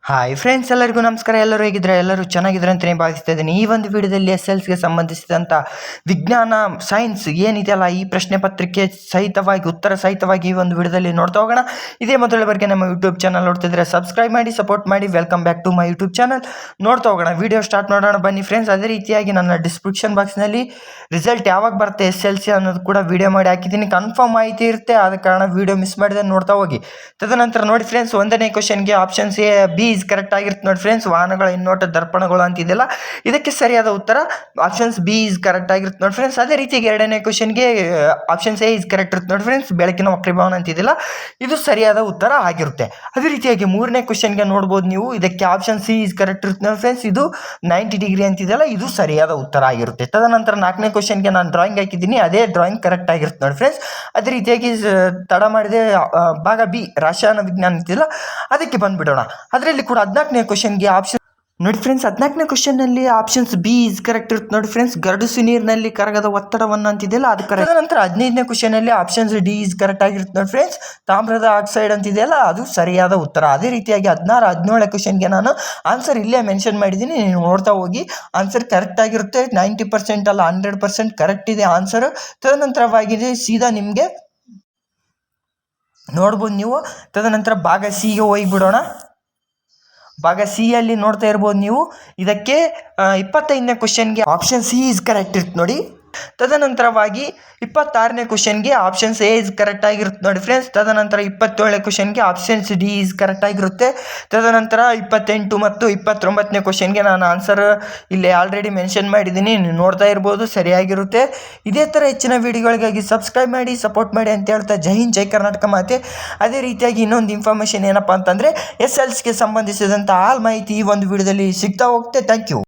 Hi friends, ಎಲ್ಲರಿಗೂ ನಮಸ್ಕಾರ. ಎಲ್ಲರೂ ಹೇಗಿದ್ರೆ ಎಲ್ಲರೂ ಚೆನ್ನಾಗಿದ್ರೆ ಅಂತಲೇ ಭಾವಿಸ್ತಾ ಇದ್ದೀನಿ. ಈ ಒಂದು ವಿಡಿಯೋದಲ್ಲಿ SLCಗೆ ಸಂಬಂಧಿಸಿದಂಥ ವಿಜ್ಞಾನ ಸೈನ್ಸ್ ಏನಿದೆಯಲ್ಲ, ಈ ಪ್ರಶ್ನೆ ಪತ್ರಿಕೆ ಸಹಿತವಾಗಿ ಉತ್ತರ ಸಹಿತವಾಗಿ ಈ ಒಂದು ವಿಡಿಯೋದಲ್ಲಿ ನೋಡ್ತಾ ಹೋಗೋಣ. ಇದೇ ಮೊದಲ ಬಾರಿಗೆ ನಮ್ಮ ಯೂಟ್ಯೂಬ್ ಚಾನಲ್ ನೋಡ್ತಿದ್ರೆ ಸಬ್ಸ್ಕ್ರೈಬ್ ಮಾಡಿ, ಸಪೋರ್ಟ್ ಮಾಡಿ. Welcome back to my YouTube channel. ನೋಡ್ತಾ ಹೋಗೋಣ, ವಿಡಿಯೋ ಸ್ಟಾರ್ಟ್ ಮಾಡೋಣ ಬನ್ನಿ ಫ್ರೆಂಡ್ಸ್. ಅದೇ ರೀತಿಯಾಗಿ ನನ್ನ ಡಿಸ್ಕ್ರಿಪ್ಷನ್ ಬಾಕ್ಸ್ನಲ್ಲಿ ರಿಸಲ್ಟ್ ಯಾವಾಗ ಬರುತ್ತೆ SLC ಅನ್ನೋದು ಕೂಡ ವಿಡಿಯೋ ಮಾಡಿ ಹಾಕಿದ್ದೀನಿ. ಕನ್ಫರ್ಮ್ ಮಾಹಿತಿ ಇರುತ್ತೆ, ಆದ ಕಾರಣ ವಿಡಿಯೋ ಮಿಸ್ ಮಾಡಿದೆ ನೋಡ್ತಾ ಹೋಗಿ. ತದನಂತರ ನೋಡಿ ಫ್ರೆಂಡ್ಸ್, 1ನೇ ಕ್ವಶನ್ಗೆ ಆಪ್ಷನ್ಸ್ ಎ ಬಿ ಕರೆಕ್ಟ್ ಆಗಿರುತ್ತೆ ನೋಡಿ ಫ್ರೆಂಡ್ಸ್. ವಾಹನಗಳ ಹಿನ್ನೋಟ ದರ್ಪಣಗಳು ಅಂತಿದೆಯಲ್ಲ, ಇದಕ್ಕೆ ಸರಿಯಾದ ಉತ್ತರ ಆಪ್ಷನ್ಸ್ ಬಿ ಇಸ್ ಕರೆಕ್ಟ್ ಆಗಿರುತ್ತೆ ನೋಡಿ ಫ್ರೆಂಡ್ಸ್. ಅದೇ ರೀತಿಯಾಗಿ 2ನೇ ಕ್ವಶನ್ಗೆ ಆಪ್ಷನ್ಸ್ ಎ ಇಸ್ ಕರೆಕ್ಟ್ ಇರುತ್ತೆ ನೋಡಿ ಫ್ರೆಂಡ್ಸ್. ಬೆಳಕಿನ ವಕ್ರೀಭವನ ಅಂತಿದೆಯಲ್ಲ, ಇದು ಸರಿಯಾದ ಉತ್ತರ ಆಗಿರುತ್ತೆ. ಅದೇ ರೀತಿಯಾಗಿ 3ನೇ ಕ್ವಶನ್ಗೆ ನೋಡ್ಬೋದು ನೀವು, ಇದಕ್ಕೆ ಆಪ್ಷನ್ ಸಿ ಇಸ್ ಕರೆಕ್ಟ್ ಇರುತ್ತೆ ನೋಡಿ ಫ್ರೆಂಡ್ಸ್. ಇದು 90 ಡಿಗ್ರಿ ಅಂತಿದೆಯಲ್ಲ, ಇದು ಸರಿಯಾದ ಉತ್ತರ ಆಗಿರುತ್ತೆ. ತದನಂತರ 4ನೇ ಕ್ವಶನ್ಗೆ ನಾನು ಡ್ರಾಯಿಂಗ್ ಹಾಕಿದ್ದೀನಿ, ಅದೇ ಡ್ರಾಯಿಂಗ್ ಕರೆಕ್ಟ್ ಆಗಿರುತ್ತೆ ನೋಡಿ ಫ್ರೆಂಡ್ಸ್. ಅದೇ ರೀತಿಯಾಗಿ ತಡ ಮಾಡಿದೆ ಭಾಗ ಬಿ ರಾಸಾಯನ ವಿಜ್ಞಾನ ಅಂತಿದೆಯಲ್ಲ, ಅದಕ್ಕೆ ಬಂದ್ಬಿಡೋಣ. ಅದರಲ್ಲಿ ಕೂಡ 14ನೇ ಕ್ವಶನ್ಗೆ ಆಪ್ಷನ್ ನೋಡಿ ಫ್ರೆಂಡ್ಸ್. 14ನೇ ಕ್ವಶನ್ನಲ್ಲಿ ಆಪ್ಷನ್ಸ್ ಬಿ ಇಸ್ ಕರೆಕ್ಟ್ ಇರುತ್ತೆ ನೋಡಿ ಫ್ರೆಂಡ್ಸ್. ಗರಡುಸು ನೀರಿನಲ್ಲಿ ಕರಗದ ಒತ್ತಡವನ್ನು ಅಂತಿದೆಯಲ್ಲ, ಅದು ಕರೆಕ್ಟ್. ನಂತರ 15ನೇ ಕ್ವಶನ್ನಲ್ಲಿ ಆಪ್ಷನ್ಸ್ ಡಿ ಇಸ್ ಕರೆಕ್ಟ್ ಆಗಿರುತ್ತೆ ನೋಡಿ ಫ್ರೆಂಡ್ಸ್. ತಾಮ್ರದ ಆಕ್ಸೈಡ್ ಅಂತಿದೆಯಲ್ಲ, ಅದು ಸರಿಯಾದ ಉತ್ತರ. ಅದೇ ರೀತಿಯಾಗಿ 16, 17ನೇ ಕ್ವಶನ್ಗೆ ನಾನು ಆನ್ಸರ್ ಇಲ್ಲೇ ಮೆನ್ಷನ್ ಮಾಡಿದ್ದೀನಿ, ನೀವು ನೋಡ್ತಾ ಹೋಗಿ. ಆನ್ಸರ್ ಕರೆಕ್ಟ್ ಆಗಿರುತ್ತೆ, 90% ಅಲ್ಲ 100% ಕರೆಕ್ಟ್ ಇದೆ ಆನ್ಸರ್. ತದನಂತರವಾಗಿ ಸೀದಾ ನಿಮಗೆ ನೋಡ್ಬೋದು ನೀವು. ತದನಂತರ ಭಾಗ ಸಿಗೆ ಹೋಗಿಬಿಡೋಣ. ಭಾಗ ಸಿ ಅಲ್ಲಿ ನೋಡ್ತಾ ಇರ್ಬೋದು ನೀವು. ಇದಕ್ಕೆ 25ನೇ ಕ್ವಶನ್ಗೆ ಆಪ್ಷನ್ ಸಿ ಇಸ್ ಕರೆಕ್ಟ್ ಇರುತ್ತೆ ನೋಡಿ. ತದನಂತರವಾಗಿ 26ನೇ ಕ್ವಶನ್ಗೆ ಆಪ್ಷನ್ಸ್ ಎ ಇಸ್ ಕರೆಕ್ಟ್ ಆಗಿರುತ್ತೆ ನೋಡಿ ಫ್ರೆಂಡ್ಸ್. ತದನಂತರ 27ನೇ ಕ್ವಶನ್ಗೆ ಆಪ್ಷನ್ಸ್ ಡಿ ಇಸ್ ಕರೆಕ್ಟ್ ಆಗಿರುತ್ತೆ. ತದನಂತರ 28 ಮತ್ತು 29ನೇ ಕ್ವಶನ್ಗೆ ನಾನು ಆನ್ಸರ್ ಇಲ್ಲಿ ಆಲ್ರೆಡಿ ಮೆನ್ಷನ್ ಮಾಡಿದ್ದೀನಿ, ನೀವು ನೋಡ್ತಾ ಇರ್ಬೋದು, ಸರಿಯಾಗಿರುತ್ತೆ. ಇದೇ ಥರ ಹೆಚ್ಚಿನ ವಿಡಿಯೋಗಳಿಗಾಗಿ ಸಬ್ಸ್ಕ್ರೈಬ್ ಮಾಡಿ, ಸಪೋರ್ಟ್ ಮಾಡಿ ಅಂತ ಹೇಳ್ತಾ ಜೈ ಹಿಂದ್, ಜೈ ಕರ್ನಾಟಕ ಮಾತೆ. ಅದೇ ರೀತಿಯಾಗಿ ಇನ್ನೊಂದು ಇನ್ಫಾರ್ಮೇಷನ್ ಏನಪ್ಪ ಅಂತಂದರೆ SLCಗೆ ಸಂಬಂಧಿಸಿದಂಥ ಆಲ್ ಮಾಹಿತಿ ಈ ಒಂದು ವಿಡಿಯೋದಲ್ಲಿ ಸಿಗ್ತಾ ಹೋಗುತ್ತೆ. Thank you.